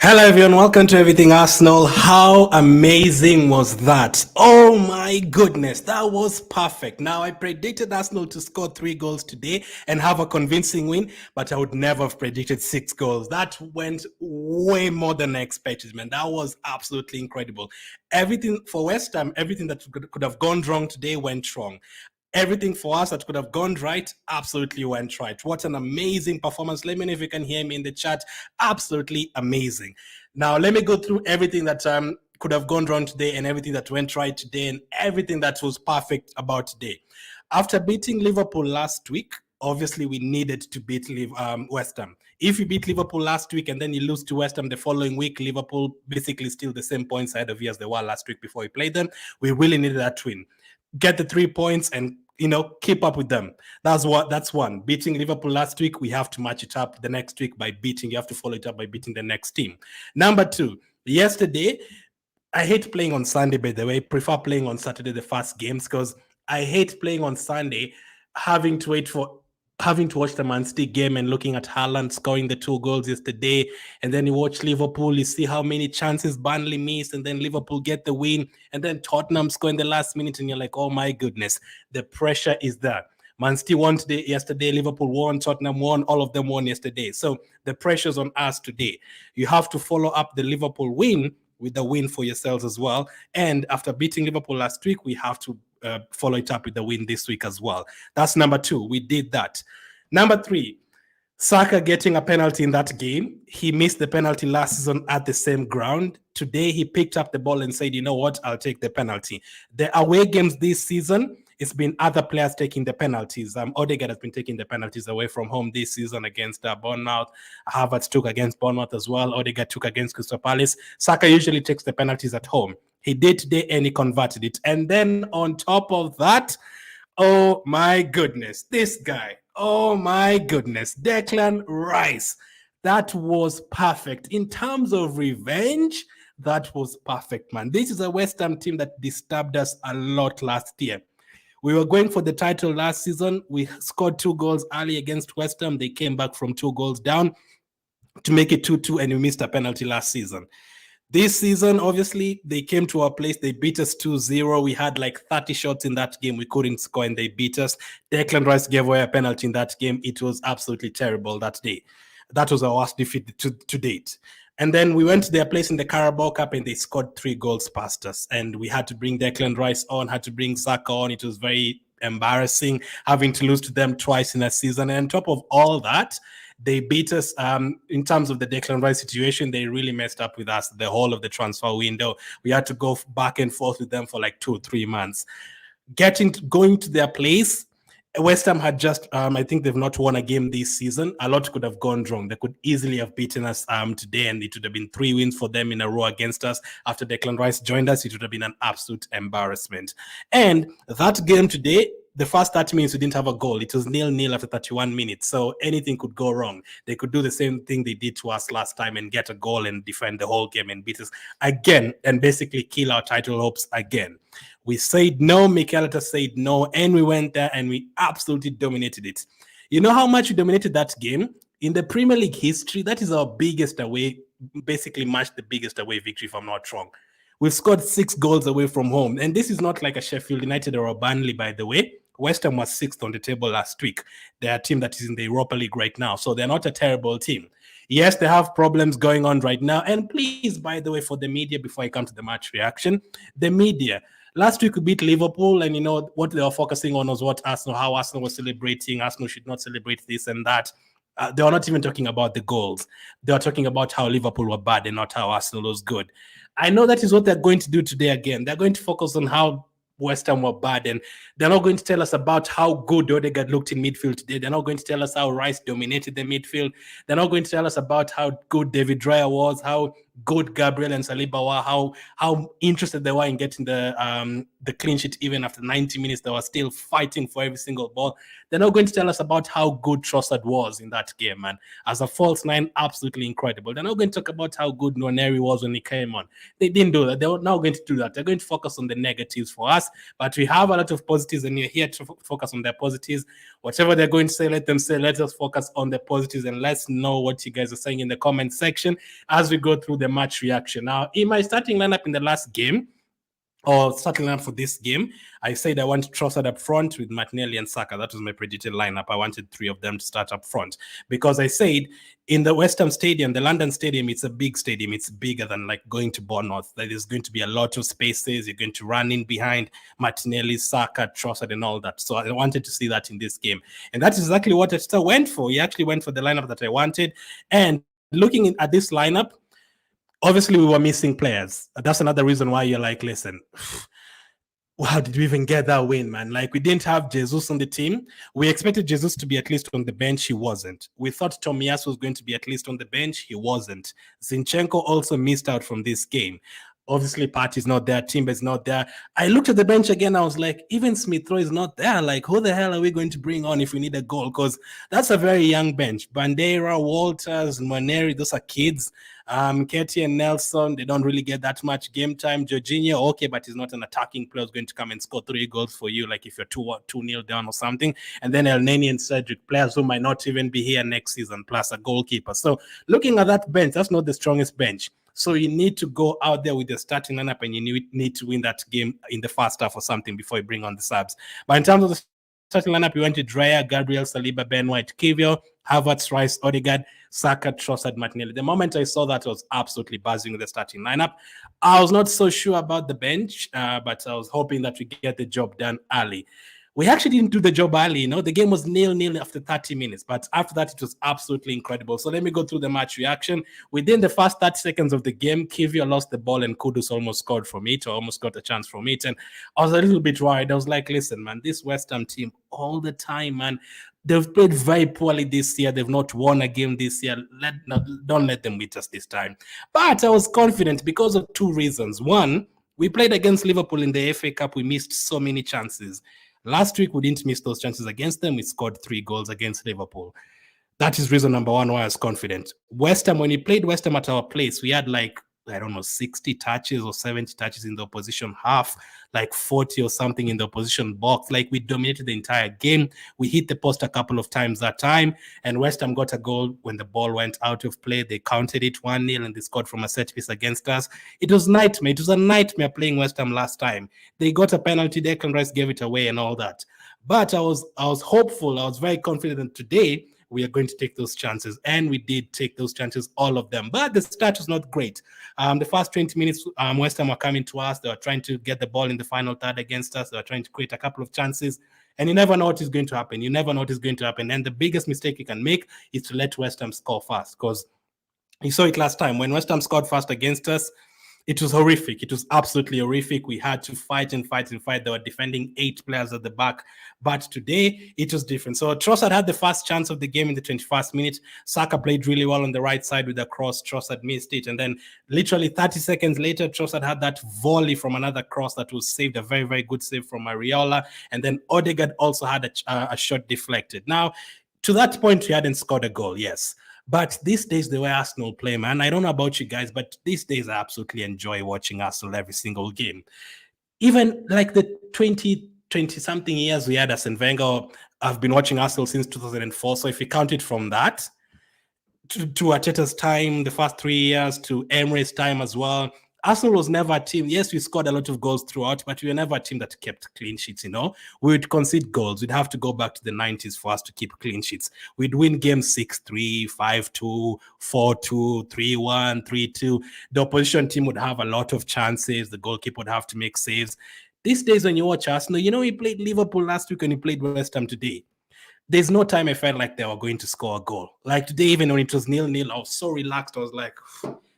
Hello everyone, welcome to Everything Arsenal. How amazing was that? Oh my goodness, that was perfect. Now I predicted Arsenal to score 3 goals today and have a convincing win, but I would never have predicted 6 goals. That went way more than I expected, man. That was absolutely incredible. Everything for West Ham, everything that could have gone wrong today went wrong. Everything for us that could have gone right absolutely went right. What an amazing performance. Let me know if you can hear me in the chat. Absolutely amazing. Now, let me go through everything that could have gone wrong today and everything that went right today and everything that was perfect about today. After beating Liverpool last week, obviously we needed to beat West Ham. If you beat Liverpool last week and then you lose to West Ham the following week, Liverpool basically still the same points ahead of you as they were last week before we played them. We really needed that win. Get the 3 points and keep up with them. That's one. Beating Liverpool last week, we have to match it up the next week by beating. You have to follow it up by beating the next team. Number 2, yesterday, I hate playing on Sunday, by the way. Prefer playing on Saturday, the first games, because I hate playing on Sunday, having to watch the Man City game and looking at Haaland scoring the 2 goals yesterday. And then you watch Liverpool, you see how many chances Burnley missed, and then Liverpool get the win, and then Tottenham score in the last minute, and you're like, oh my goodness, the pressure is there. Man City won yesterday, Liverpool won, Tottenham won, all of them won yesterday. So the pressure's on us today. You have to follow up the Liverpool win with the win for yourselves as well. And after beating Liverpool last week, we have to follow it up with the win this week as well. That's number 2. We did that. Number 3, Saka getting a penalty in that game. He missed the penalty last season at the same ground. Today, he picked up the ball and said, you know what, I'll take the penalty. The away games this season, it's been other players taking the penalties. Odegaard has been taking the penalties away from home this season against Bournemouth. Havertz took against Bournemouth as well. Odegaard took against Crystal Palace. Saka usually takes the penalties at home. He did today and he converted it. And then on top of that, oh my goodness, this guy. Oh my goodness, Declan Rice. That was perfect. In terms of revenge, that was perfect, man. This is a West Ham team that disturbed us a lot last year. We were going for the title last season. We scored 2 goals early against West Ham. They came back from 2 goals down to make it 2-2, and we missed a penalty last season. This season, obviously, they came to our place. They beat us 2-0. We had like 30 shots in that game. We couldn't score, and they beat us. Declan Rice gave away a penalty in that game. It was absolutely terrible that day. That was our worst defeat to date. And then we went to their place in the Carabao Cup, and they scored 3 goals past us. And we had to bring Declan Rice on, had to bring Saka on. It was very embarrassing having to lose to them twice in a season. And on top of all that, they beat us in terms of the Declan Rice situation. They really messed up with us the whole of the transfer window. We had to go back and forth with them for like 2 or 3 months. Going to their place, West Ham had just, I think they've not won a game this season. A lot could have gone wrong. They could easily have beaten us today, and it would have been 3 wins for them in a row against us. After Declan Rice joined us, it would have been an absolute embarrassment. And that game today, the first 30 minutes, we didn't have a goal. It was 0-0 after 31 minutes. So anything could go wrong. They could do the same thing they did to us last time and get a goal and defend the whole game and beat us again and basically kill our title hopes again. We said no, Mikel Arteta said no, and we went there and we absolutely dominated it. You know how much we dominated that game? In the Premier League history, that is our biggest away, basically matched the biggest away victory, if I'm not wrong. We've scored 6 goals away from home. And this is not like a Sheffield United or a Burnley, by the way. West Ham was 6th on the table last week. They're a team that is in the Europa League right now, so they're not a terrible team. Yes, they have problems going on right now. And please, by the way, for the media, before I come to the match reaction, the media. Last week we beat Liverpool, and what they were focusing on was how Arsenal was celebrating. Arsenal should not celebrate this and that. They were not even talking about the goals. They were talking about how Liverpool were bad and not how Arsenal was good. I know that is what they're going to do today again. They're going to focus on how West Ham were bad, and they're not going to tell us about how good Odegaard looked in midfield today. They're not going to tell us how Rice dominated the midfield. They're not going to tell us about how good David Raya was, how good Gabriel and Saliba were, how interested they were in getting the clean sheet. Even after 90 minutes, they were still fighting for every single ball. They're not going to tell us about how good Trossard was in that game, man. As a false nine, absolutely incredible. They're not going to talk about how good Nwaneri was when he came on. They didn't do that. They're now going to do that. They're going to focus on the negatives for us, but we have a lot of positives, and you're here to focus on their positives. Whatever they're going to say, let them say. Let us focus on the positives, and let's know what you guys are saying in the comment section as we go through the match reaction. Now, in my starting lineup in the last game, or starting lineup for this game, I said I want Trossard up front with Martinelli and Saka. That was my predicted lineup. I wanted three of them to start up front because I said in the West Ham Stadium, the London Stadium, it's a big stadium. It's bigger than like going to Bournemouth. There's going to be a lot of spaces. You're going to run in behind Martinelli, Saka, Trossard, and all that. So I wanted to see that in this game. And that's exactly what I went for. He actually went for the lineup that I wanted. And looking at this lineup, obviously, we were missing players. That's another reason why you're like, listen, how did we even get that win, man? Like, we didn't have Jesus on the team. We expected Jesus to be at least on the bench. He wasn't. We thought Tomiyasu was going to be at least on the bench. He wasn't. Zinchenko also missed out from this game. Obviously, Partey's not there. Timber's not there. I looked at the bench again. I was like, even Smith Rowe is not there. Like, who the hell are we going to bring on if we need a goal? Because that's a very young bench. Bandera, Walters, Nwaneri, those are kids. Ketty and Nelson, they don't really get that much game time. Jorginho, okay, but he's not an attacking player who's going to come and score 3 goals for you, like if you're 2-0 down or something. And then El Neni and Cedric, players who might not even be here next season, plus a goalkeeper. So looking at that bench, that's not the strongest bench. So you need to go out there with the starting lineup, and you need to win that game in the first half or something before you bring on the subs. But in terms of the starting lineup, we went to Dreyer, Gabriel, Saliba, Ben White, Kiwior, Havertz, Rice, Odegaard, Saka, Trossard, Martinelli. The moment I saw that, I was absolutely buzzing with the starting lineup. I was not so sure about the bench, but I was hoping that we get the job done early. We actually didn't do the job early. You know, the game was 0-0 after 30 minutes, but after that, it was absolutely incredible. So let me go through the match reaction. Within the first 30 seconds of the game, Kiwior lost the ball and Kudus almost scored from it, or almost got a chance from it. And I was a little bit worried. I was like, listen, man, this West Ham team all the time, man, they've played very poorly this year. They've not won a game this year. Don't let them beat us this time. But I was confident because of 2 reasons. One, we played against Liverpool in the FA Cup. We missed so many chances. Last week, we didn't miss those chances against them. We scored 3 goals against Liverpool. That is reason number 1 why I was confident. West Ham, when we played West Ham at our place, we had like, I don't know, 60 touches or 70 touches in the opposition half, like 40 or something in the opposition box. Like, we dominated the entire game. We hit the post a couple of times that time, and West Ham got a goal when the ball went out of play. They counted it 1-0, and they scored from a set piece against us. It was nightmare. It was a nightmare playing West Ham last time. They got a penalty. Declan Rice gave it away and all that. But I was hopeful. I was very confident today we are going to take those chances. And we did take those chances, all of them. But the start was not great. The first 20 minutes, West Ham were coming to us. They were trying to get the ball in the final third against us. They were trying to create a couple of chances. And you never know what is going to happen. You never know what is going to happen. And the biggest mistake you can make is to let West Ham score fast. Because you saw it last time. When West Ham scored fast against us, it was horrific. It was absolutely horrific. We had to fight and fight and fight. They were defending 8 players at the back. But today, it was different. So Trossard had the first chance of the game in the 21st minute. Saka played really well on the right side with a cross. Trossard missed it. And then literally 30 seconds later, Trossard had that volley from another cross that was saved, a very, very good save from Areola. And then Odegaard also had a shot deflected. Now, to that point, he hadn't scored a goal, yes. But these days, the way Arsenal play, man, I don't know about you guys, but these days I absolutely enjoy watching Arsenal every single game. Even like the 20-something years we had Arsene Wenger, I've been watching Arsenal since 2004. So if you count it from that, to Arteta's time, the first 3 years, to Emery's time as well, Arsenal was never a team. Yes, we scored a lot of goals throughout, but we were never a team that kept clean sheets, you know. We would concede goals. We'd have to go back to the 90s for us to keep clean sheets. We'd win games 6-3, 5-2, 4-2, 3-1, 3-2. The opposition team would have a lot of chances. The goalkeeper would have to make saves. These days when you watch Arsenal, you know, we played Liverpool last week and we played West Ham today. There's no time I felt like they were going to score a goal. Like today, even when it was 0-0, I was so relaxed. I was like,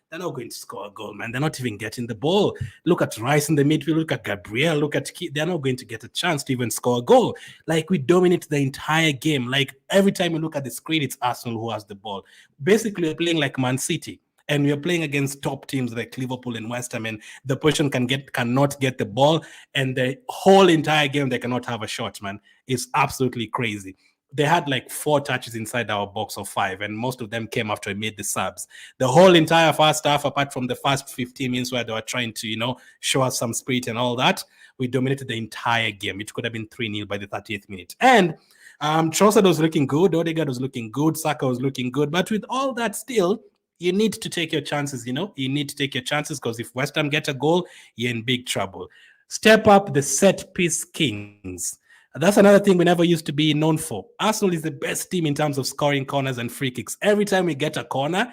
they're not going to score a goal, man. They're not even getting the ball. Look at Rice in the midfield. Look at Gabriel. Look at Key. They're not going to get a chance to even score a goal. Like, we dominate the entire game. Like, every time you look at the screen, it's Arsenal who has the ball. Basically, we're playing like Man City. And we are playing against top teams like Liverpool and West Ham, and the opposition cannot get the ball, and the whole entire game they cannot have a shot, man. It's absolutely crazy. They had like 4 touches inside our box of 5, and most of them came after I made the subs. The whole entire first half, apart from the first 15 minutes where they were trying to, show us some spirit and all that, we dominated the entire game. It could have been 3-0 by the 30th minute. And Trossard was looking good, Odegaard was looking good, Saka was looking good, but with all that still, you need to take your chances, You need to take your chances, because if West Ham get a goal, you're in big trouble. Step up the set-piece kings. That's another thing we never used to be known for. Arsenal is the best team in terms of scoring corners and free kicks. Every time we get a corner,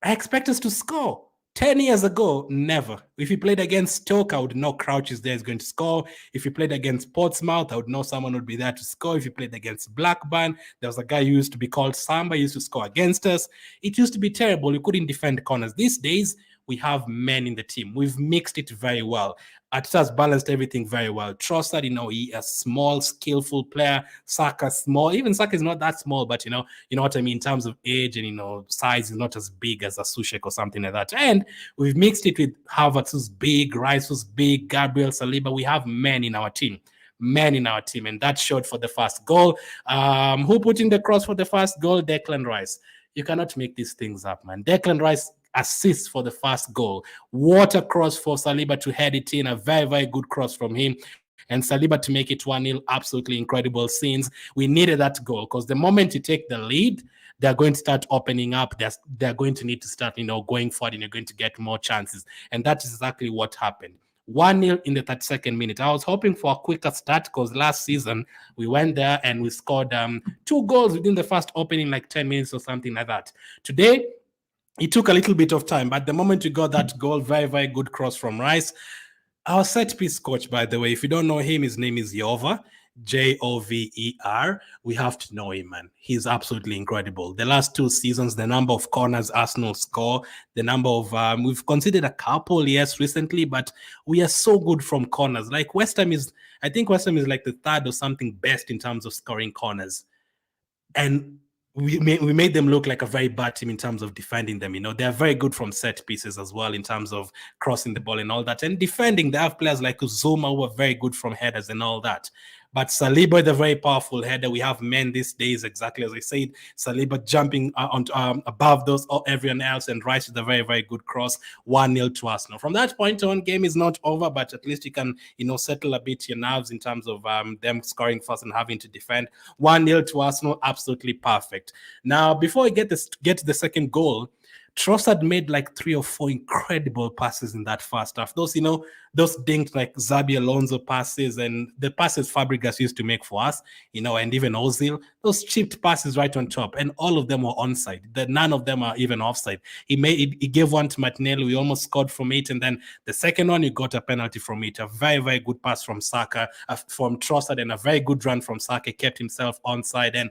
I expect us to score. 10 years ago, never. If you played against Stoke, I would know Crouch is there, is going to score. If you played against Portsmouth, I would know someone would be there to score. If you played against Blackburn, there was a guy who used to be called Samba, he used to score against us. It used to be terrible. You couldn't defend corners. These days, we have men in the team. We've mixed it very well. Arteta's balanced everything very well. Trossard, he a small, skillful player. Saka, small. Even Saka is not that small, but you know what I mean in terms of age and size is not as big as a Sushek or something like that. And we've mixed it with Havertz, who's big, Rice, who's big, Gabriel, Saliba. We have men in our team. And that showed for the first goal. Who put in the cross for the first goal? Declan Rice. You cannot make these things up, man. Declan Rice assists for the first goal. What a cross for Saliba to head it in. A very, very good cross from him. And Saliba to make it 1-0. Absolutely incredible scenes. We needed that goal, because the moment you take the lead, they're going to start opening up. They're going to need to start, going forward, and you're going to get more chances. And that is exactly what happened. 1-0 in the 32nd minute. I was hoping for a quicker start, because last season we went there and we scored 2 goals within the first opening, like 10 minutes or something like that. Today, it took a little bit of time, but the moment you got that goal, very, very good cross from Rice. Our set-piece coach, by the way, if you don't know him, his name is Jover, Jover. We have to know him, man. He's absolutely incredible. The last 2 seasons, the number of corners Arsenal score, the number of we've conceded a couple, yes, recently, but we are so good from corners. Like I think West Ham is like the 3rd or something best in terms of scoring corners. And we made them look like a very bad team in terms of defending them. They're very good from set pieces as well in terms of crossing the ball and all that. And defending, they have players like Zuma who are very good from headers and all that. But Saliba is a very powerful header. We have men these days, exactly as I said. Saliba jumping above those everyone else, and Rice with a very, very good cross. 1-0 to Arsenal. From that point on, game is not over, but at least you can, settle a bit your nerves in terms of them scoring first and having to defend. 1-0 to Arsenal, absolutely perfect. Now, before we get to the second goal, Trossard made like 3 or 4 incredible passes in that first half. Those dinked like Xabi Alonso passes, and the passes Fabregas used to make for us, and even Ozil, those chipped passes right on top, and all of them were onside. None of them are even offside. He gave one to Martinelli. We almost scored from it, and then the second one, you got a penalty from it. A very, very good pass from Saka, from Trossard, and a very good run from Saka, kept himself onside. And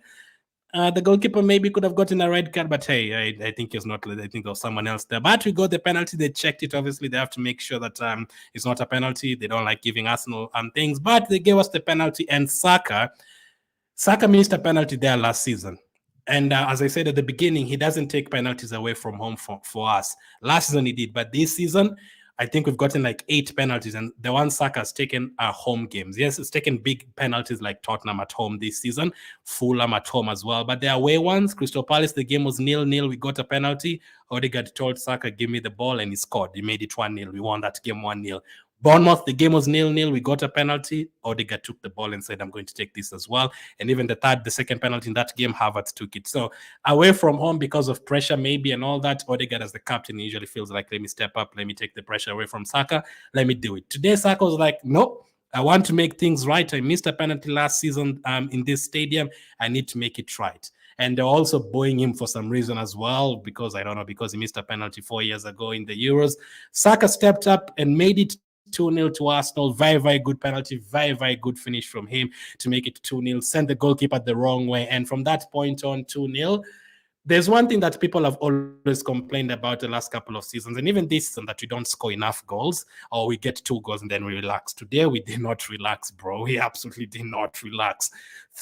the goalkeeper maybe could have gotten a red card, but hey, I think it's not. I think there was someone else there. But we got the penalty. They checked it. Obviously, they have to make sure that it's not a penalty. They don't like giving Arsenal things, but they gave us the penalty. And Saka missed a penalty there last season. And as I said at the beginning, he doesn't take penalties away from home for us. Last season he did, but this season, I think we've gotten like 8 penalties, and the one Saka has taken are home games. Yes, it's taken big penalties like Tottenham at home this season, Fulham at home as well. But the away ones, Crystal Palace, the game was 0-0. We got a penalty. Odegaard told Saka, give me the ball, and he scored. He made it 1-0. We won that game 1-0. Bournemouth, the game was 0-0. We got a penalty. Odegaard took the ball and said, I'm going to take this as well. And even the second penalty in that game, Havertz took it. So away from home, because of pressure maybe and all that, Odegaard as the captain usually feels like, let me step up, let me take the pressure away from Saka, let me do it. Today, Saka was like, no, I want to make things right. I missed a penalty last season in this stadium. I need to make it right. And they're also booing him for some reason as well, because he missed a penalty 4 years ago in the Euros. Saka stepped up and made it 2-0 to Arsenal. Very, very good penalty. Very, very good finish from him to make it 2-0. Send the goalkeeper the wrong way. And from that point on, 2-0. There's one thing that people have always complained about the last couple of seasons, and even this season, that we don't score enough goals, or we get 2 goals and then we relax. Today, we did not relax, bro. We absolutely did not relax.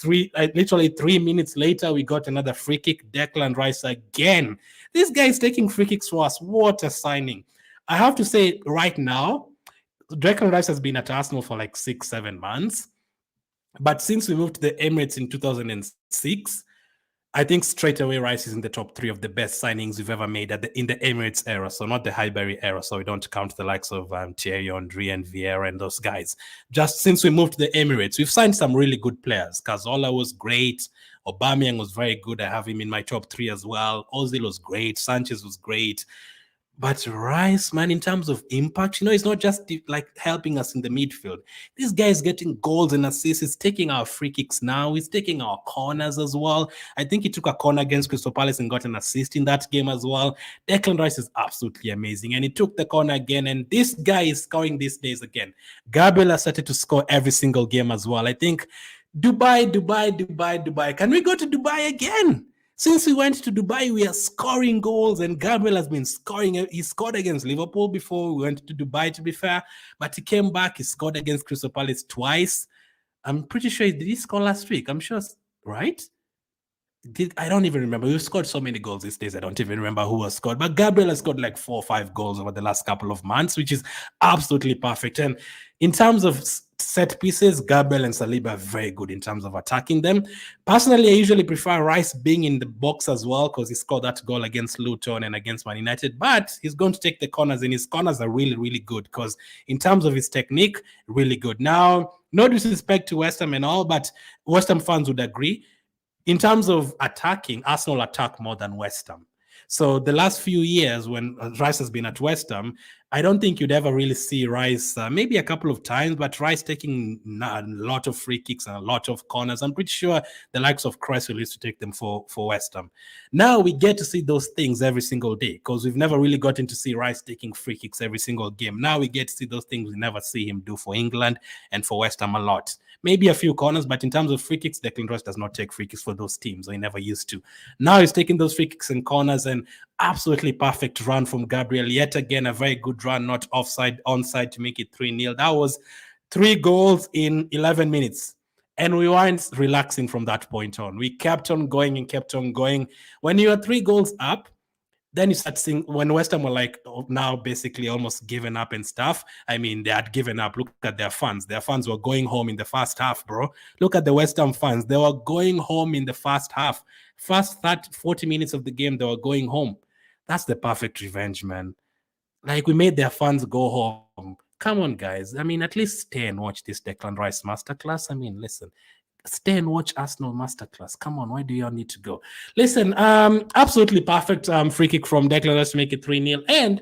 Literally 3 minutes later, we got another free kick. Declan Rice again This guy is taking free kicks for us. What a signing. I have to say right now, Declan Rice has been at Arsenal for like 6-7 months. But since we moved to the Emirates in 2006, I think straight away Rice is in the top 3 of the best signings we've ever made in the Emirates era. So not the Highbury era. So we don't count the likes of Thierry Henry and Vieira and those guys. Just since we moved to the Emirates, we've signed some really good players. Cazorla was great. Aubameyang was very good. I have him in my top 3 as well. Ozil was great. Sanchez was great. But Rice, man, in terms of impact, it's not just like helping us in the midfield. This guy is getting goals and assists. He's taking our free kicks now. He's taking our corners as well. I think he took a corner against Crystal Palace and got an assist in that game as well. Declan Rice is absolutely amazing. And he took the corner again. And this guy is scoring these days again. Gabriel has started to score every single game as well. I think Dubai. Can we go to Dubai again? Since we went to Dubai, we are scoring goals, and Gabriel has been scoring. He scored against Liverpool before we went to Dubai, to be fair, but he came back. He scored against Crystal Palace twice. I'm pretty sure did he score last week? I'm sure, right? I don't even remember. We've scored so many goals these days. I don't even remember who has scored. But Gabriel has scored like 4 or 5 goals over the last couple of months, which is absolutely perfect. And in terms of set pieces, Gabriel and Saliba are very good in terms of attacking them. Personally, I usually prefer Rice being in the box as well because he scored that goal against Luton and against Man United. But he's going to take the corners, and his corners are really, really good because in terms of his technique, really good. Now, no disrespect to West Ham and all, but West Ham fans would agree. In terms of attacking, Arsenal attack more than West Ham. So the last few years when Rice has been at West Ham, I don't think you'd ever really see Rice, maybe a couple of times, but Rice taking a lot of free kicks and a lot of corners. I'm pretty sure the likes of Cresswell used to take them for West Ham. Now we get to see those things every single day because we've never really gotten to see Rice taking free kicks every single game. Now we get to see those things we never see him do for England and for West Ham a lot. Maybe a few corners, but in terms of free kicks, Declan Rice does not take free kicks for those teams. Or he never used to. Now he's taking those free kicks and corners, and absolutely perfect run from Gabriel. Yet again, a very good run, not offside, onside to make it 3-0. That was 3 goals in 11 minutes. And we weren't relaxing from that point on. We kept on going and kept on going. When you are 3 goals up, then you start seeing when West Ham were like now basically almost given up and stuff. I mean, they had given up. Look at their fans. Their fans were going home in the first half, bro. Look at the West Ham fans. They were going home in the first half. First 40 minutes of the game, they were going home. That's the perfect revenge, man. Like, we made their fans go home. Come on, guys. I mean, at least stay and watch this Declan Rice masterclass. I mean, listen. Stay and watch Arsenal masterclass. Come on, why do you all need to go? Listen, absolutely perfect free kick from Declan Rice to make it 3-0. And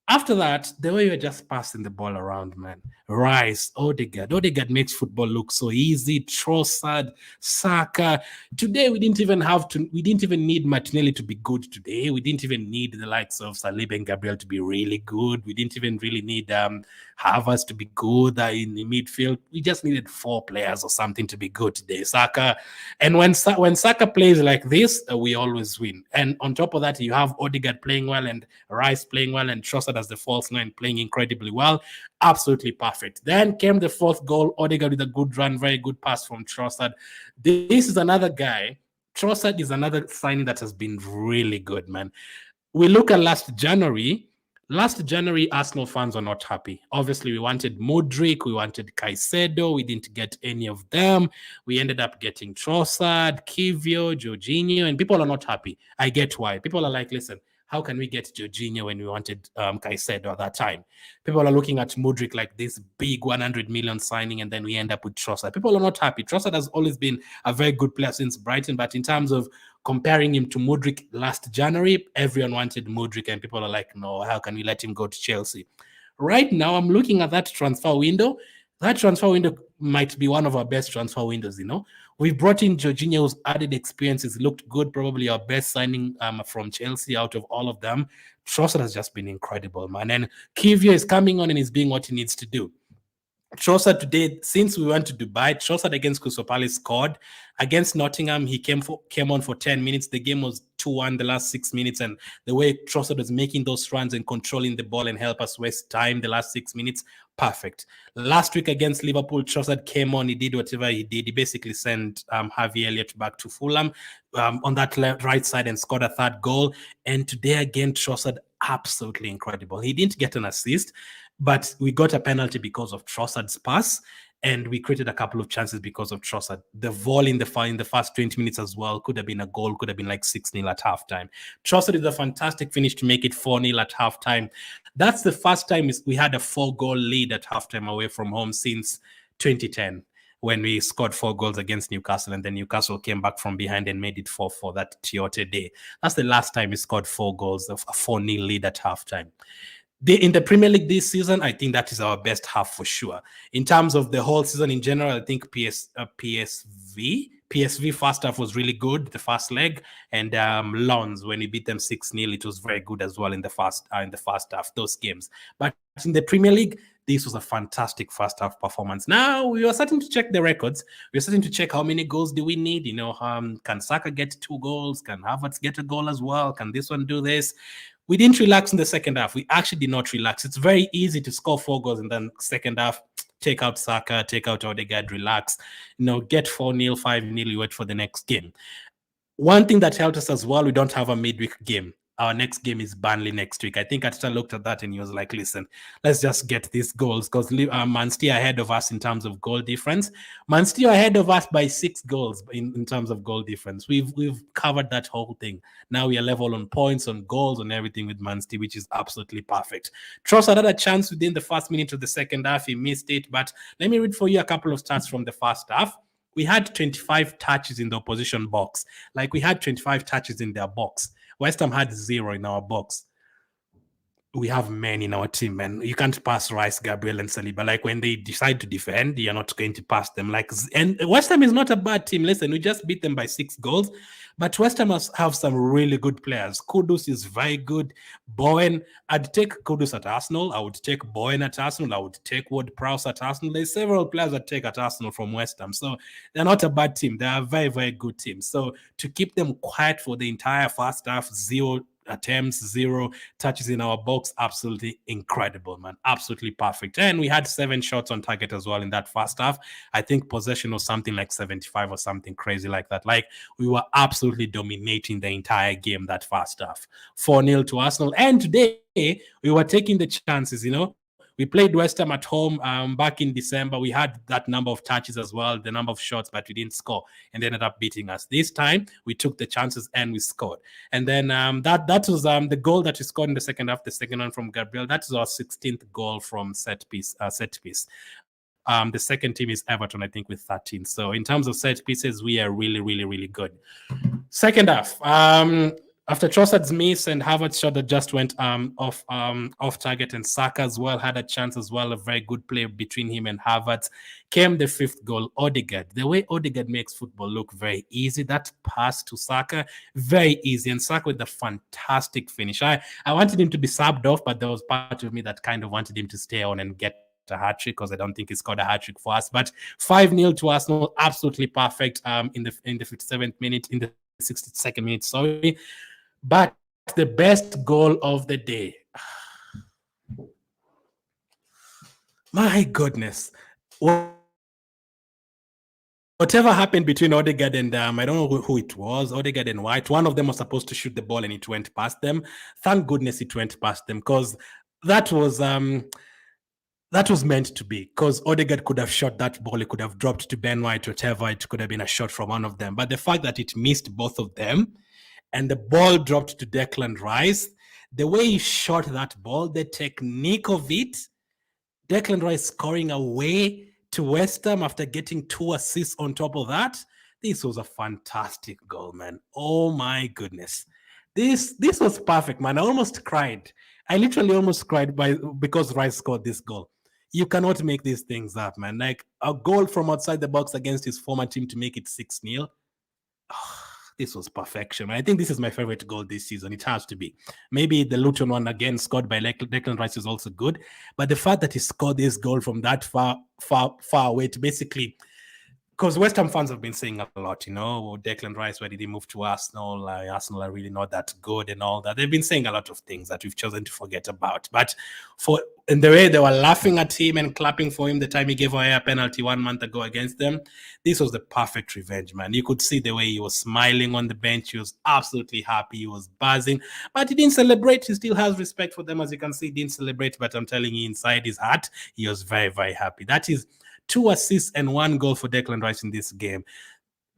after that, the way you're just passing the ball around, man. Rice, Odegaard makes football look so easy. Trossard, Saka. Today we didn't even need Martinelli to be good today. We didn't even need the likes of Saliba and Gabriel to be really good. We didn't even really need Havertz to be good in the midfield. We just needed 4 players or something to be good today. Saka. And when Saka plays like this, we always win. And on top of that, you have Odegaard playing well and Rice playing well and Trossard as the false 9 playing incredibly well. Absolutely perfect. Then came the 4th goal. Odegaard with a good run, very good pass from Trossard. This is another guy. Trossard is another signing that has been really good, man. We look at last January. Last January, Arsenal fans were not happy. Obviously, we wanted Mudryk, we wanted Caicedo, we didn't get any of them. We ended up getting Trossard, Kivio, Jorginho, and people are not happy. I get why. People are like, listen, how can we get Jorginho when we wanted Caicedo at that time? People are looking at Mudryk like this big 100 million signing, and then we end up with Trossard. People are not happy. Trossard has always been a very good player since Brighton, but in terms of comparing him to Mudryk last January, everyone wanted Mudryk, and people are like, no, how can we let him go to Chelsea? Right now, I'm looking at that transfer window. That transfer window might be one of our best transfer windows, We've brought in Jorginho, who's added experiences, looked good, probably our best signing from Chelsea out of all of them. Trossard has just been incredible, man. And Kivio is coming on and is doing what he needs to do. Trossard today, since we went to Dubai, Trossard against Crystal Palace scored. Against Nottingham, he came on for 10 minutes. The game was 2-1 the last 6 minutes, and the way Trossard was making those runs and controlling the ball and help us waste time the last 6 minutes, perfect. Last week against Liverpool, Trossard came on, he did whatever he did. He basically sent Harvey Elliott back to Fulham on that right side and scored a third goal. And today again, Trossard, absolutely incredible. He didn't get an assist, but we got a penalty because of Trossard's pass, and we created a couple of chances because of Trossard. The volley in the first 20 minutes as well could have been a goal, could have been like 6-0 at halftime. Trossard is a fantastic finish to make it 4-0 at halftime. That's the first time we had a 4-goal lead at halftime away from home since 2010, when we scored 4 goals against Newcastle, and then Newcastle came back from behind and made it 4-4 that Tiote day. That's the last time we scored 4 goals, a 4-0 lead at halftime. In the Premier League this season, I think that is our best half for sure. In terms of the whole season in general, I think PSV first half was really good, the first leg, and Lens, when we beat them 6-0, it was very good as well in the first half, those games. But in the Premier League, this was a fantastic first half performance. Now we are starting to check the records. We're starting to check how many goals do we need. Can Saka get 2 goals? Can Havertz get a goal as well? Can this one do this? We didn't relax in the second half. We actually did not relax. It's very easy to score 4 goals and then second half, take out Saka, take out Odegaard, relax. Get 4-0, 5-0, you wait for the next game. One thing that helped us as well, we don't have a midweek game. Our next game is Burnley next week. I think Ateta looked at that and he was like, listen, let's just get these goals, because Man City ahead of us in terms of goal difference. Man City ahead of us by 6 goals in terms of goal difference. We've covered that whole thing. Now we are level on points, on goals, on everything with Man City, which is absolutely perfect. Trossard had a chance within the first minute of the second half. He missed it, but let me read for you a couple of stats from the first half. We had 25 touches in the opposition box. We had 25 touches in their box. West Ham had 0 in our box. We have men in our team, and you can't pass Rice, Gabriel, and Saliba. When they decide to defend, you're not going to pass them. And West Ham is not a bad team. Listen, we just beat them by 6 goals, but West Ham have some really good players. Kudus is very good. Bowen, I'd take Kudus at Arsenal. I would take Bowen at Arsenal. I would take Ward-Prowse at Arsenal. There's several players I'd take at Arsenal from West Ham. So they're not a bad team. They're a very, very good team. So to keep them quiet for the entire first half, 0 attempts, 0 touches in our box, absolutely incredible, man. Absolutely perfect. And we had 7 shots on target as well in that first half. I think possession was something like 75 or something crazy like that. We were absolutely dominating the entire game that first half. 4-0 to Arsenal. And today we were taking the chances, We played West Ham at home back in December. We had that number of touches as well, the number of shots, but we didn't score, and they ended up beating us. This time, we took the chances and we scored. And then that was the goal that we scored in the second half, the second one from Gabriel. That is our 16th goal from set piece. The second team is Everton, I think, with 13. So in terms of set pieces, we are really, really, really good. Second half. After Trossard's miss and Havertz's shot that just went off target, and Saka as well had a chance as well, a very good play between him and Havertz, came the 5th goal, Odegaard. The way Odegaard makes football look very easy, that pass to Saka, very easy, and Saka with a fantastic finish. I wanted him to be subbed off, but there was part of me that kind of wanted him to stay on and get a hat-trick, because I don't think he scored a hat-trick for us. But 5-0 to Arsenal, absolutely perfect in the 57th minute, in the 62nd minute, sorry. But the best goal of the day, my goodness, whatever happened between Odegaard and I don't know who it was, Odegaard and White, one of them was supposed to shoot the ball and it went past them. Thank goodness it went past them, because that was meant to be, because Odegaard could have shot that ball. It could have dropped to Ben White, whatever. It could have been a shot from one of them. But the fact that it missed both of them and the ball dropped to Declan Rice, the way he shot that ball, the technique of it, Declan Rice scoring away to West Ham after getting 2 assists on top of that, this was a fantastic goal, man. Oh my goodness. This was perfect, man. I almost cried. I literally almost cried because Rice scored this goal. You cannot make these things up, man. A goal from outside the box against his former team to make it 6-0. This was perfection. I think this is my favorite goal this season. It has to be. Maybe the Luton one again, scored by Declan Rice, is also good. But the fact that he scored this goal from that far away to basically, because West Ham fans have been saying a lot, Declan Rice, why did he move to Arsenal? Arsenal are really not that good and all that. They've been saying a lot of things that we've chosen to forget about. But in the way they were laughing at him and clapping for him the time he gave away a penalty 1 month ago against them, this was the perfect revenge, man. You could see the way he was smiling on the bench. He was absolutely happy. He was buzzing. But he didn't celebrate. He still has respect for them. As you can see, he didn't celebrate. But I'm telling you, inside his heart, he was very, very happy. That is 2 assists and 1 goal for Declan Rice in this game.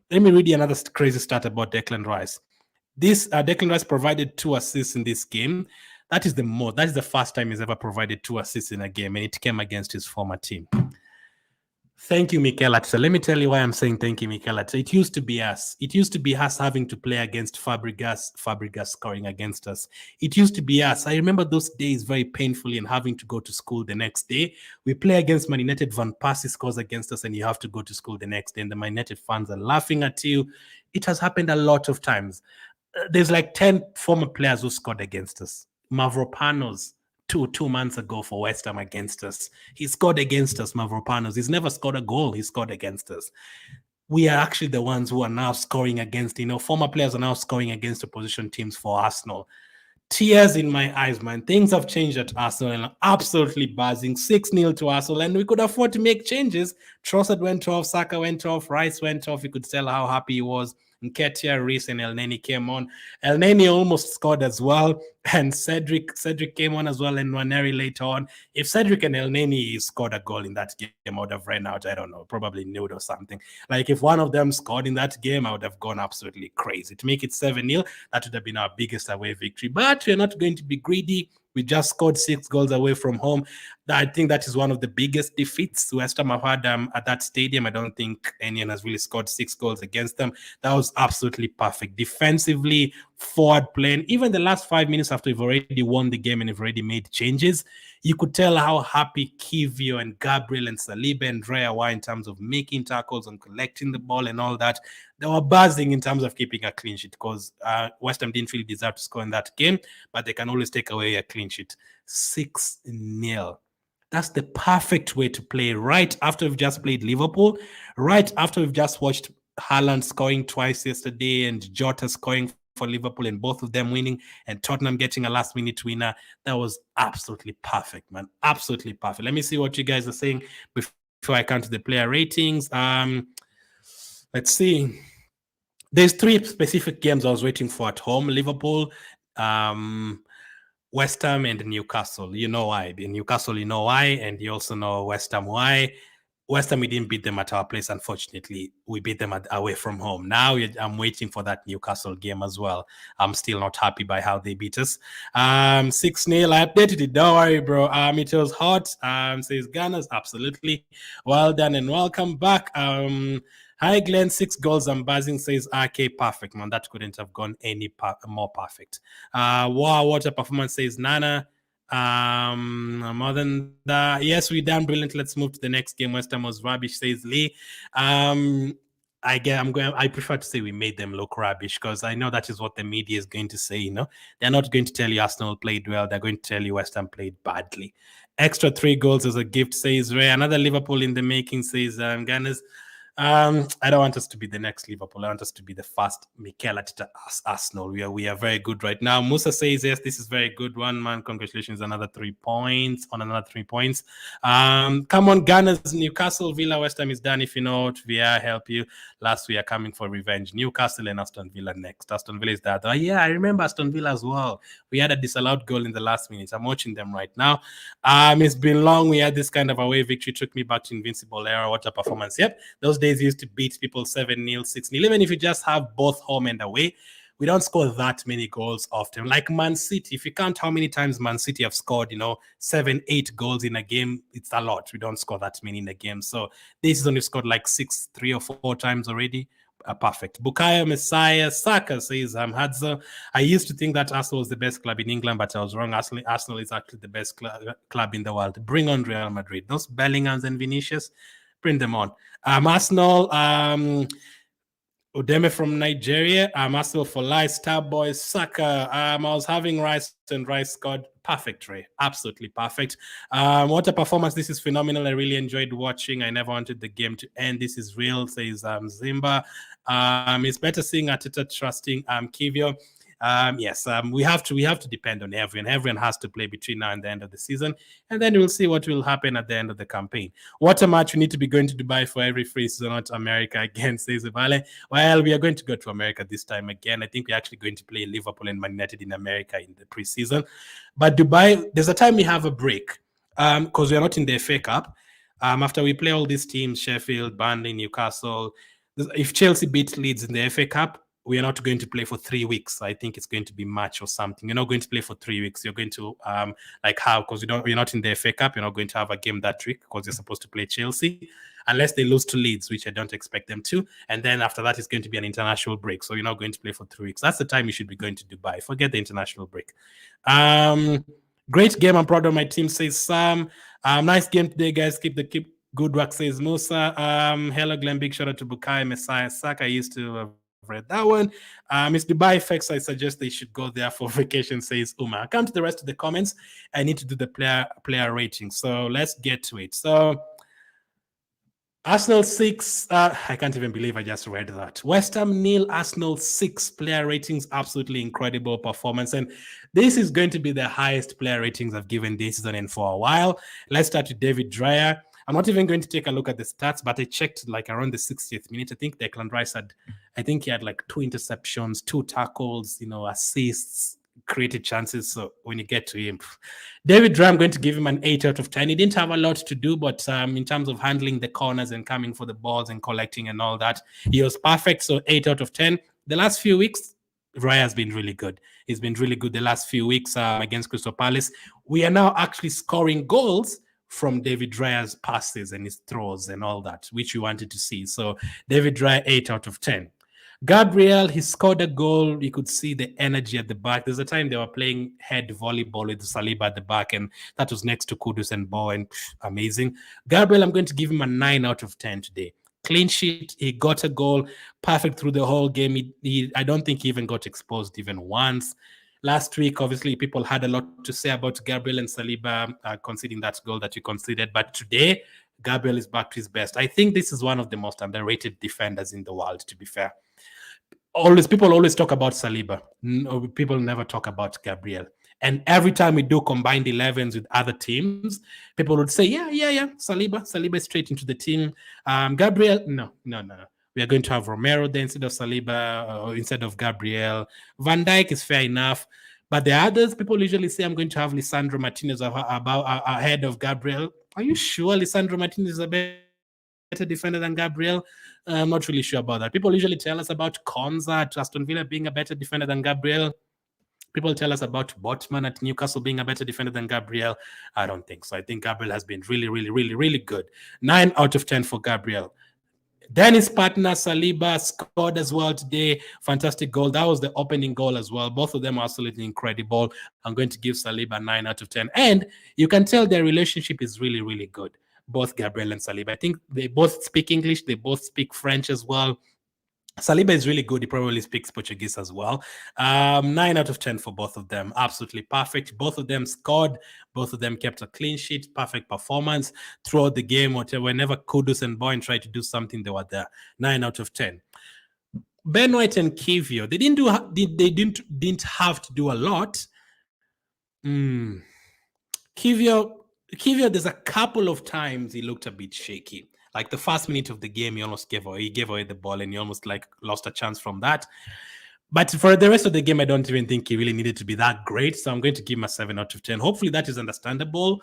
Let me read you another crazy stat about Declan Rice. Declan Rice provided 2 assists in this game. That is the first time he's ever provided 2 assists in a game, and it came against his former team. Thank you, Mikel Arteta. Let me tell you why I'm saying thank you, Mikel Arteta. It used to be us. It used to be us having to play against Fabregas scoring against us. It used to be us. I remember those days very painfully and having to go to school the next day. We play against Man United, Van Persie scores against us, and you have to go to school the next day, and the Man United fans are laughing at you. It has happened a lot of times. There's like 10 former players who scored against us. Mavropanos, two months ago for West Ham against us. He scored against us, Mavropanos. He's never scored a goal. He scored against us. We are actually the ones who are now scoring against, former players are now scoring against opposition teams for Arsenal. Tears in my eyes, man. Things have changed at Arsenal, and I'm absolutely buzzing. 6-0 to Arsenal, and we could afford to make changes. Trossard went off, Saka went off, Rice went off. You could tell how happy he was. Nketiah, Reece, and Elneny came on. Elneny almost scored as well, and Cedric came on as well, and Nwaneri later on. If Cedric and Elneny scored a goal in that game, I would have ran out, I don't know, probably nude or something. Like, if one of them scored in that game, I would have gone absolutely crazy. To make it 7-0, that would have been our biggest away victory. But we're not going to be greedy. We just scored 6 goals away from home. I think that is one of the biggest defeats West Ham have had at that stadium. I don't think anyone has really scored 6 goals against them. That was absolutely perfect. Defensively, forward playing, even the last 5 minutes after we've already won the game and we've already made changes, you could tell how happy Kivio and Gabriel and Saliba and Drea were in terms of making tackles and collecting the ball and all that. They were buzzing in terms of keeping a clean sheet, because West Ham didn't really deserve to score in that game, but they can always take away a clean sheet. 6-0. That's the perfect way to play right after we've just played Liverpool, right after we've just watched Haaland scoring twice yesterday and Jota scoring for Liverpool and both of them winning, and Tottenham getting a last-minute winner. That was absolutely perfect, man. Absolutely perfect. Let me see what you guys are saying before I come to the player ratings. Let's see. There's 3 specific games I was waiting for at home: Liverpool, West Ham, and Newcastle. You know why. In Newcastle, you know why, and you also know West Ham why. West Ham, we didn't beat them at our place, unfortunately. We beat them away from home. Now I'm waiting for that Newcastle game as well. I'm still not happy by how they beat us. 6-0. I updated it. Don't worry, bro. It was hot. Says Gunners. Absolutely. Well done and welcome back. Hi, Glenn. 6 goals. I'm buzzing. Says RK. Perfect, man. That couldn't have gone any more perfect. Wow, what a performance, says Nana. More than that, yes, we done brilliant. Let's move to the next game. West Ham was rubbish, says Lee. I prefer to say we made them look rubbish, because I know that is what the media is going to say. They're not going to tell you Arsenal played well. They're going to tell you West Ham played badly. Extra 3 goals as a gift, says Ray. Another Liverpool in the making, says Gunners. I don't want us to be the next Liverpool. I want us to be the first Mikel Arteta Arsenal. We are very good right now. Musa says, yes, this is very good one, man. Congratulations, another 3 points. Come on, Gunners. Newcastle, Villa, West Ham is done. If you know what, VR help you. Last, we are coming for revenge. Newcastle and Aston Villa next. Aston Villa is that. Oh, yeah, I remember Aston Villa as well. We had a disallowed goal in the last minute. I'm watching them right now. It's been long. We had this kind of away victory. Took me back to Invincible era. What a performance. Yep. Those days used to beat people 7-0, 6-0. Even if you just have both home and away, we don't score that many goals often. Like Man City, if you count how many times Man City have scored, 7, 8 goals in a game, it's a lot. We don't score that many in a game. So this season we've scored like 6, 3 or 4 times already. Perfect. Bukayo Messiah, Saka says, Hadza. I used to think that Arsenal was the best club in England, but I was wrong. Arsenal is actually the best club in the world. Bring on Real Madrid. Those Bellinghams and Vinicius, bring them on. Arsenal, Udeme from Nigeria. Arsenal for life. Starboy Saka. I was having rice and rice scored perfect, Ray. Absolutely perfect. What a performance. This is phenomenal. I really enjoyed watching. I never wanted the game to end. This is real, says Zimba. It's better seeing Arteta trusting Kivio. Yes, we have to depend on everyone. Everyone has to play between now and the end of the season, and then we'll see what will happen at the end of the campaign. What a match! We need to be going to Dubai for every free season, not America again, says Ibale. Well, we are going to go to America this time again. I think we're actually going to play Liverpool and Man United in America in the preseason. But Dubai, there's a time we have a break because we're not in the FA Cup. After we play all these teams, Sheffield, Burnley, Newcastle, if Chelsea beat Leeds in the FA Cup, we are not going to play for 3 weeks. I think it's going to be March or something. You're not going to play for 3 weeks. You're going to because you're not in the FA Cup. You're not going to have a game that week because you're supposed to play Chelsea, unless they lose to Leeds, which I don't expect them to. And then after that, it's going to be an international break. So you're not going to play for 3 weeks. That's the time you should be going to Dubai. Forget the international break. Great game. I'm proud of my team, says Sam. Nice game today, guys. Keep good work, says Musa. Hello, Glenn. Big shout out to Bukai Messiah Saka. I used to read that one. It's Dubai effects. I suggest they should go there for vacation, says Uma. I come to the rest of the comments. I need to do the player rating. So let's get to it. So Arsenal 6. I can't even believe I just read that. West Ham nil, Arsenal 6. Player ratings, absolutely incredible performance. And this is going to be the highest player ratings I've given this season and for a while. Let's start with David Dreyer. I'm not even going to take a look at the stats, but I checked like around the 60th minute. I think Declan Rice he had like 2 interceptions, 2 tackles, assists, created chances. So when you get to him, David Dreyer, I'm going to give him an 8 out of 10. He didn't have a lot to do, but in terms of handling the corners and coming for the balls and collecting and all that, he was perfect. So 8 out of 10. The last few weeks, Raya has been really good. He's been really good the last few weeks against Crystal Palace. We are now actually scoring goals from David Dreyer's passes and his throws and all that, which we wanted to see. So David Dreyer, 8 out of 10. Gabriel, he scored a goal. You could see the energy at the back. There's a time they were playing head volleyball with Saliba at the back, and that was next to Kudus and Bo, and amazing. Gabriel, I'm going to give him a 9 out of 10 today. Clean sheet, he got a goal, perfect through the whole game. I don't think he even got exposed even once. Last week, obviously, people had a lot to say about Gabriel and Saliba conceding that goal that you conceded. But today, Gabriel is back to his best. I think this is one of the most underrated defenders in the world, to be fair. People always talk about Saliba. No, people never talk about Gabriel. And every time we do combined 11s with other teams, people would say, yeah, Saliba straight into the team. Gabriel, no. We are going to have Romero there instead of Saliba or instead of Gabriel. Van Dijk is fair enough. But the others, people usually say I'm going to have Lisandro Martinez ahead of Gabriel. Are you sure Lisandro Martinez is a better defender than Gabriel? I'm not really sure about that. People usually tell us about Konza at Aston Villa being a better defender than Gabriel. People tell us about Botman at Newcastle being a better defender than Gabriel. I don't think so. I think Gabriel has been really, really, really, really good. 9 out of 10 for Gabriel. Then his partner Saliba scored as well today. Fantastic goal. That was the opening goal as well. Both of them are absolutely incredible. I'm going to give Saliba 9 out of 10. And you can tell their relationship is really, really good. Both Gabriel and Saliba. I think they both speak English. They both speak French as well. Saliba is really good. He probably speaks Portuguese as well. 9 out of 10 for both of them. Absolutely perfect. Both of them scored. Both of them kept a clean sheet. Perfect performance throughout the game. Whenever Kudus and Boyne tried to do something, they were there. 9 out of 10. Ben White and Kivio, they didn't have to do a lot. Kivio, there's a couple of times he looked a bit shaky. Like the first minute of the game, he almost gave away the ball and he almost lost a chance from that. But for the rest of the game, I don't even think he really needed to be that great. So I'm going to give him a 7 out of 10. Hopefully that is understandable.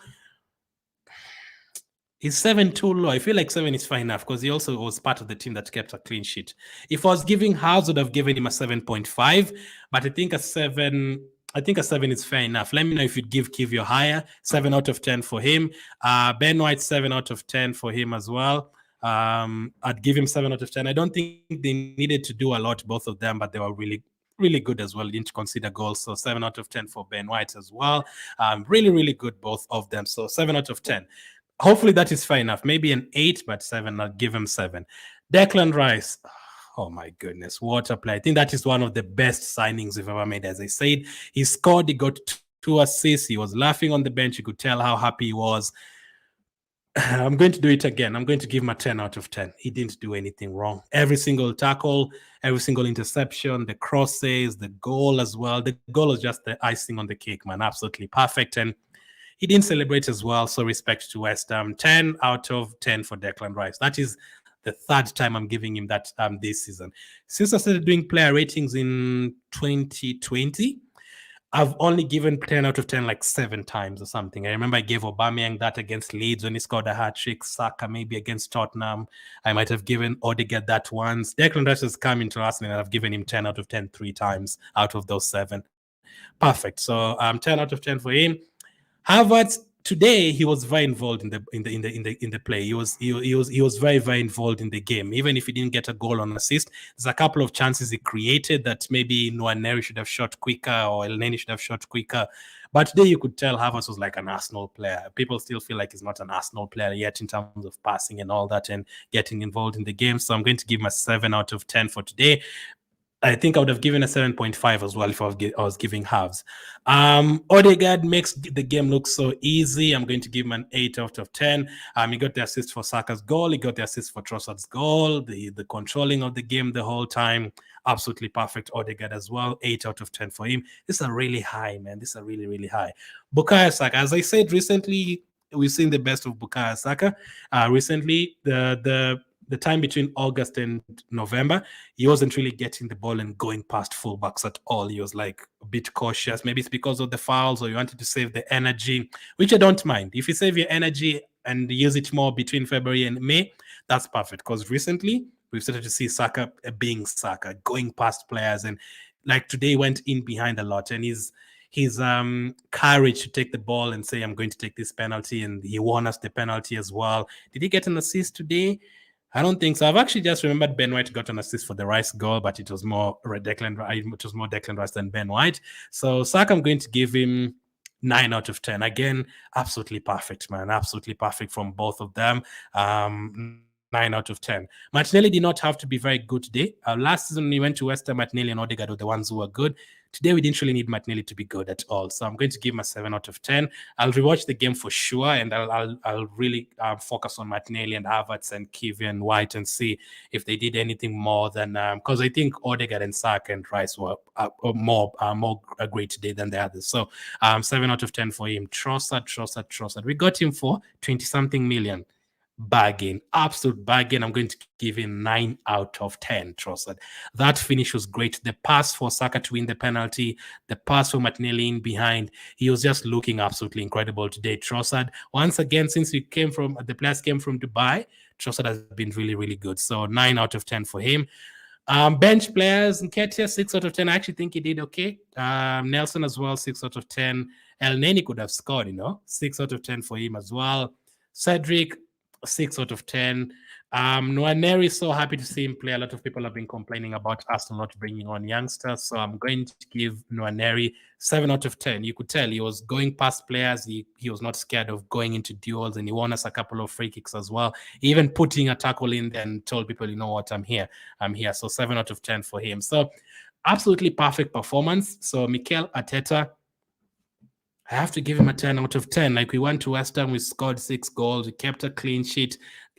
Is 7 too low? I feel like 7 is fine enough because he also was part of the team that kept a clean sheet. If I was giving House, I would have given him a 7.5. But I think a 7 is fair enough. Let me know if you'd give Kivio higher. 7 out of 10 for him. Ben White, 7 out of 10 for him as well. I'd give him 7 out of 10. I don't think they needed to do a lot, both of them, but they were really, really good as well. Didn't consider goals. So 7 out of 10 for Ben White as well. Really, really good, both of them. So 7 out of 10. Hopefully that is fair enough. Maybe an 8, but 7. I'll give him 7. Declan Rice. Oh my goodness, what a play. I think that is one of the best signings we've ever made. As I said, he scored, he got 2 assists, he was laughing on the bench. You could tell how happy he was. I'm going to do it again. I'm going to give him a 10 out of 10. He didn't do anything wrong. Every single tackle, every single interception, the crosses, the goal as well. The goal was just the icing on the cake, man. Absolutely perfect. And he didn't celebrate as well. So respect to West Ham. 10 out of 10 for Declan Rice. That is the third time I'm giving him that this season. Since I started doing player ratings in 2020, I've only given 10 out of 10 like 7 times or something. I remember I gave Aubameyang that against Leeds when he scored a hat-trick. Saka maybe against Tottenham. I might have given Odegaard that once. Declan Rice has come into Arsenal and I've given him 10 out of 10 3 times out of those 7. Perfect. So 10 out of 10 for him. Havertz, today he was very involved in the play. He was very involved in the game. Even if he didn't get a goal on assist, there's a couple of chances he created that maybe Nwaneri should have shot quicker or Elneny should have shot quicker. But today you could tell Havertz was like an Arsenal player. People still feel like he's not an Arsenal player yet in terms of passing and all that and getting involved in the game. So I'm going to give him a 7 out of 10 for today. I think I would have given a 7.5 as well if I was giving halves. Odegaard makes the game look so easy. I'm going to give him an 8 out of 10. He got the assist for Saka's goal. He got the assist for Trossard's goal. The controlling of the game the whole time. Absolutely perfect. Odegaard as well. 8 out of 10 for him. This is a really high, man. This is a really high. Bukayo Saka, as I said recently, we've seen the best of Bukayo Saka. Recently, the time between August and November, he wasn't really getting the ball and going past fullbacks at all. He was like a bit cautious. Maybe it's because of the fouls or you wanted to save the energy, which I don't mind. If you save your energy and use it more between February and May, that's perfect. Because recently, we've started to see Saka being Saka, going past players. And like today, he went in behind a lot. And his courage to take the ball and say, I'm going to take this penalty. And he won us the penalty as well. Did he get an assist today? I don't think so. I've actually just remembered Ben White got an assist for the Rice goal, but it was more Declan Rice than Ben White. So Saka, I'm going to give him 9 out of 10. Again, absolutely perfect, man. Absolutely perfect from both of them. 9 out of 10. Martinelli did not have to be very good today. Last season, when we went to West Ham, Martinelli and Odegaard were the ones who were good. Today, we didn't really need Martinelli to be good at all. So I'm going to give him a 7 out of 10. I'll rewatch the game for sure, and I'll really focus on Martinelli and Havertz and Kivior and White and see if they did anything more than because I think Odegaard and Saka and Rice were more great today than the others. So 7 out of 10 for him. Trossard. We got him for 20-something million. Bargain, absolute bargain. I'm going to give him 9 out of 10. Trossard. That finish was great. The pass for Saka to win the penalty, the pass for Martinelli in behind. He was just looking absolutely incredible today. Trossard, once again, since the players came from Dubai, Trossard has been really good. So 9 out of 10 for him. Bench players, Nketiah, 6 out of 10. I actually think he did okay. Nelson as well, 6 out of 10. Elneny could have scored, 6 out of 10 for him as well. Cedric, 6 out of 10. Nwaneri, so happy to see him play. A lot of people have been complaining about Arsenal not bringing on youngsters, so I'm going to give Nwaneri 7 out of 10. You could tell he was going past players. He was not scared of going into duels, and he won us a couple of free kicks as well. Even putting a tackle in there and told people, you know what, I'm here. So 7 out of 10 for him. So absolutely perfect performance. So Mikel Arteta, I have to give him a 10 out of 10. Like, we went to West Ham, we scored 6 goals, we kept a clean sheet.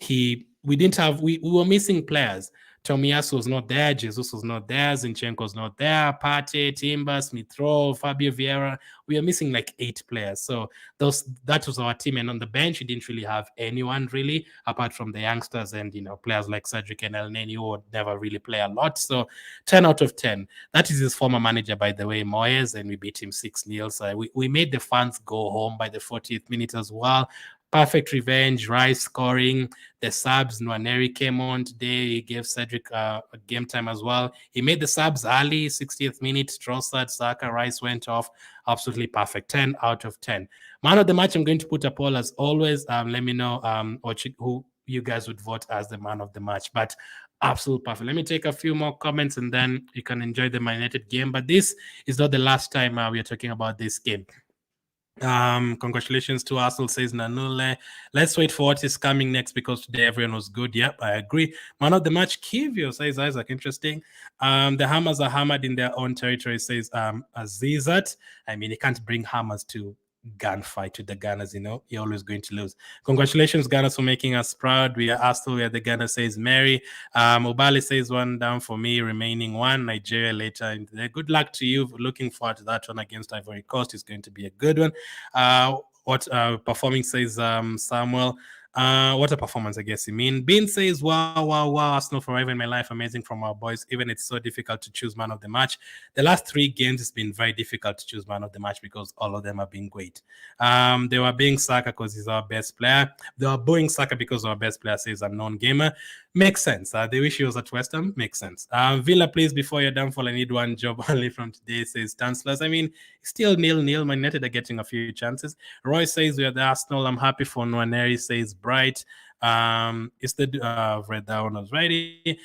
We were missing players. Tomiyasu was not there, Jesus was not there, Zinchenko was not there, Partey, Timber, Smith-Rowe, Fabio Vieira. We were missing like 8 players. So that was our team. And on the bench, we didn't really have anyone really, apart from the youngsters and players like Cedric and Elneny, who would never really play a lot. So 10 out of 10. That is his former manager, by the way, Moyes, and we beat him 6-0. So we made the fans go home by the 40th minute as well. Perfect revenge, Rice scoring, the subs. Nwaneri came on today. He gave Cedric a game time as well. He made the subs early, 60th minute. Trossard, Saka, Rice went off. Absolutely perfect. 10 out of 10. Man of the match, I'm going to put a poll as always. Let me know who you guys would vote as the man of the match. But absolute perfect. Let me take a few more comments and then you can enjoy the Man United game. But this is not the last time we are talking about this game. Congratulations to Arsenal, says Nanule. Let's wait for what is coming next because today everyone was good. Yep, I agree. Man of the match, Kivio, says Isaac. Interesting. The Hammers are hammered in their own territory, says Azizat. I mean, you can't bring Hammers to gunfight with the Gunners, you're always going to lose. Congratulations, Gunners, for making us proud. We are Arsenal, we are the Gunners, says Mary. Obali says one down for me, remaining one. Nigeria later. Good luck to you. Looking forward to that one against Ivory Coast. It's going to be a good one. What performing, says Samuel. What a performance, I guess you mean. Bean says, wow, Arsenal forever in my life. Amazing from our boys. Even it's so difficult to choose man of the match. The last 3 games, it's been very difficult to choose man of the match because all of them have been great. They were being Saka because he's our best player. They were booing Saka because our best player says a non-gamer. Makes sense. They wish he was at West Ham. Makes sense. Villa, please, before your downfall, I need one job only from today, says Tanslers. I mean, still 0-0. Man United are getting a few chances. Roy says we are the Arsenal. I'm happy for Nwaneri, says Bright. I've read that one already.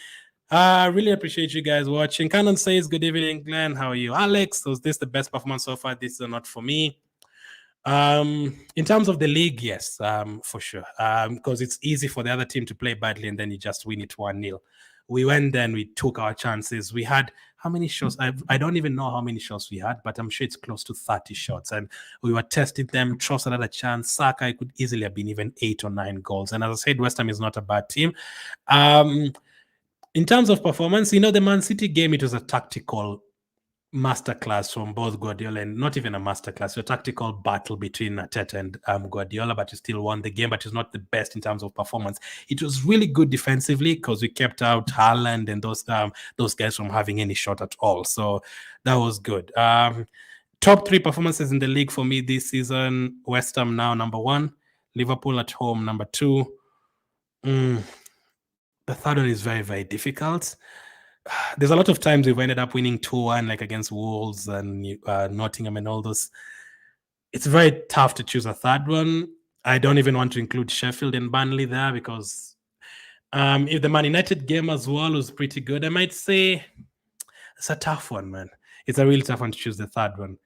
Really appreciate you guys watching. Cannon says, good evening, Glenn. How are you? Alex, was this the best performance so far? This is not for me. In terms of the league, yes, for sure. Because it's easy for the other team to play badly and then you just win it 1-0. We went there and we took our chances. We had how many shots? I don't even know how many shots we had, but I'm sure it's close to 30 shots. And we were testing them. Trossard had a chance. Saka, it could easily have been even 8 or 9 goals. And as I said, West Ham is not a bad team. In terms of performance, the Man City game, it was a tactical masterclass from both Guardiola, and not even a masterclass, a tactical battle between Arteta and Guardiola, but you still won the game, but it's not the best in terms of performance. It was really good defensively because we kept out Haaland and those guys from having any shot at all. So that was good. Top 3 performances in the league for me this season: West Ham now number 1, Liverpool at home number 2. The third one is very, very difficult. There's a lot of times we've ended up winning 2-1, like against Wolves and Nottingham and all those. It's very tough to choose a third one. I don't even want to include Sheffield and Burnley there because if the Man United game as well was pretty good, I might say it's a tough one, man. It's a really tough one to choose the third one.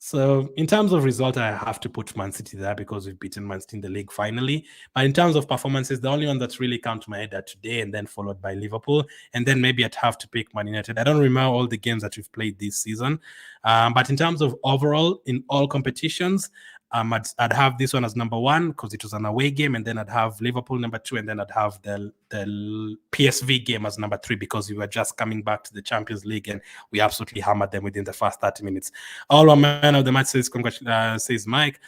So in terms of result, I have to put Man City there because we've beaten Man City in the league finally. But in terms of performances, the only one that's really come to my head are today and then followed by Liverpool. And then maybe I'd have to pick Man United. I don't remember all the games that we've played this season. But in terms of overall, in all competitions, I'd have this one as number 1 because it was an away game, and then I'd have Liverpool number 2, and then I'd have the PSV game as number 3 because we were just coming back to the Champions League and we absolutely hammered them within the first 30 minutes. All our man of the match says, says Mike.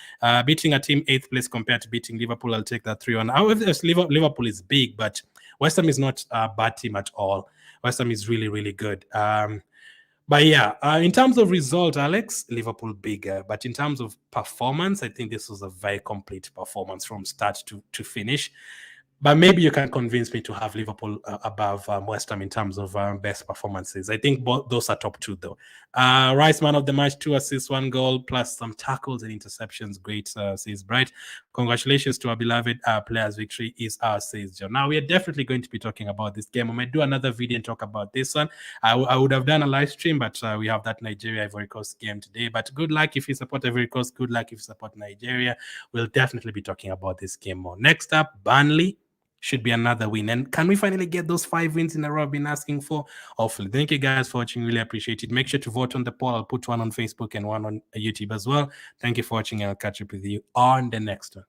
Beating a team 8th place compared to beating Liverpool, I'll take that 3-1. However, Liverpool is big, but West Ham is not a bad team at all. West Ham is really, really good. But yeah, in terms of result, Alex, Liverpool bigger. But in terms of performance, I think this was a very complete performance from start to finish. But maybe you can convince me to have Liverpool above West Ham in terms of best performances. I think both those are top 2, though. Rice, man of the match, 2 assists, 1 goal, plus some tackles and interceptions. Great, says Bright. Congratulations to our beloved players. Victory is ours, says John. Now, we are definitely going to be talking about this game. I might do another video and talk about this one. I would have done a live stream, but we have that Nigeria-Ivory Coast game today. But good luck if you support Ivory Coast. Good luck if you support Nigeria. We'll definitely be talking about this game more. Next up, Burnley. Should be another win. And can we finally get those 5 wins in a row I've been asking for? Hopefully. Thank you guys for watching. Really appreciate it. Make sure to vote on the poll. I'll put one on Facebook and one on YouTube as well. Thank you for watching, and I'll catch up with you on the next one.